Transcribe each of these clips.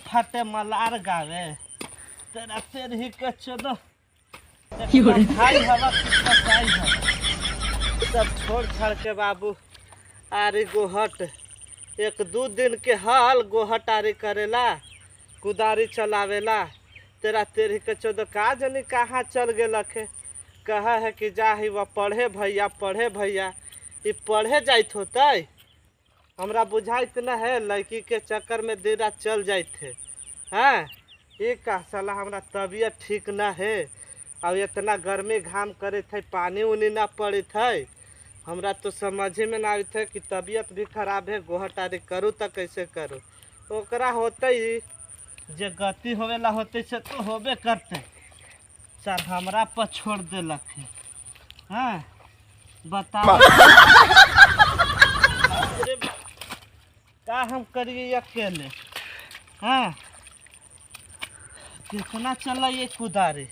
फाटे मलार गावे तेरा तेर ही के चोदो भाई हवा कितना सब छोड़ छाड़ के बाबू आरी गोहट 1-2 दिन के हाल गोहट आरी करेला कुदारी चलावेला तेरा तेरी के चौदह का जनी कहाँ चल गेलक है कहा है कि जा ही वह पढ़े भैया ये पढ़े जाइत होते हमरा बुझाइत न है लड़की के चक्कर में दिन रात चल जाते हैं ये का साला हमरा तबीयत ठीक न है और इतना गर्मी घाम करे थे पानी उनी ना पड़े थे हमरा तो समझे में ना आते कि तबीयत भी खराब है गोहटारी करूँ तो कैसे करूँ ओकरा होते ही जे गति होवेला होते से तो होबे करते सर हमरा पर छोड़ देलक है हाँ बताओ का हम करिए अकेले हाँ कितना चला ये कुदारी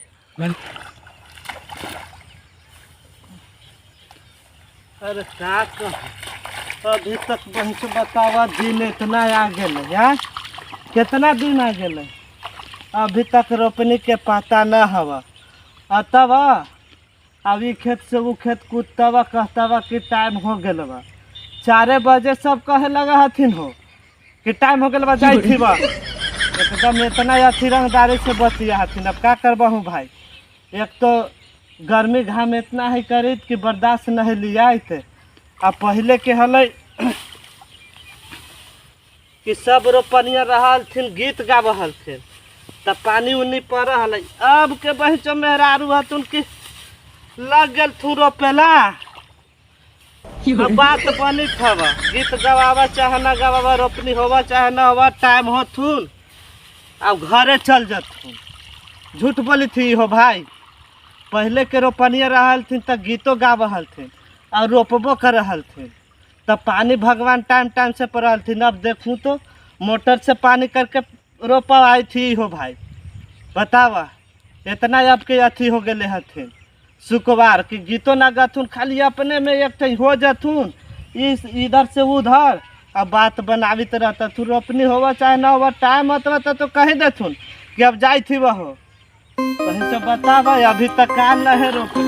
अरे का कह अभी तक बहुत बतावा दिन इतना आ गए यार कितना दिन आ गए अभी तक रोपनी के पता न हवा अतव अभी खेत से वो खेत कूदतवा कहतवा कि टाइम हो गल बा 4 बजे सब कहे लगा हथिन हो कि टाइम हो गल बा जाई थी बा एकदम इतना अथी रंगदारी से बचिया हथिन अब का करबहूँ भाई एक तो गर्मी घाम इतना है करी कि बर्दाश्त नहीं लिया थे अब पहले के हल कि सब रोपनिया रहल थिन गीत गावल थिन तब पानी उनी पड़ रहा अब के बहचो मेहरारू हतुन कि लग गल थू रोपेला बात बनी थवा गीत गवावा चाहे ना गवावा रोपनी होवा चाहे ना होवा टाइम हो थून अब घरे चल जथुन झूठ बोली थी हो भाई पहले के रोपनिया रहल थिन तब गीतो गावल थिन और रोपबो कर रहल थिन तब पानी भगवान टाइम टाइम से पड़ल थी अब देखूँ तो मोटर से पानी करके रोपा आई थी हो भाई बतावा इतना अब के अथी हो गए हथिन शुक्रवार की गीतो ना गथुन खाली अपने में एक हो जथुन इस इधर से उधर अब बात बनावित रहता तू रोपनी होवा चाहे ना होवा टाइम होता तो कहीं देथुन कि अब जाई थी वह कहीं से बतावा अभी तक काल न है रोपनी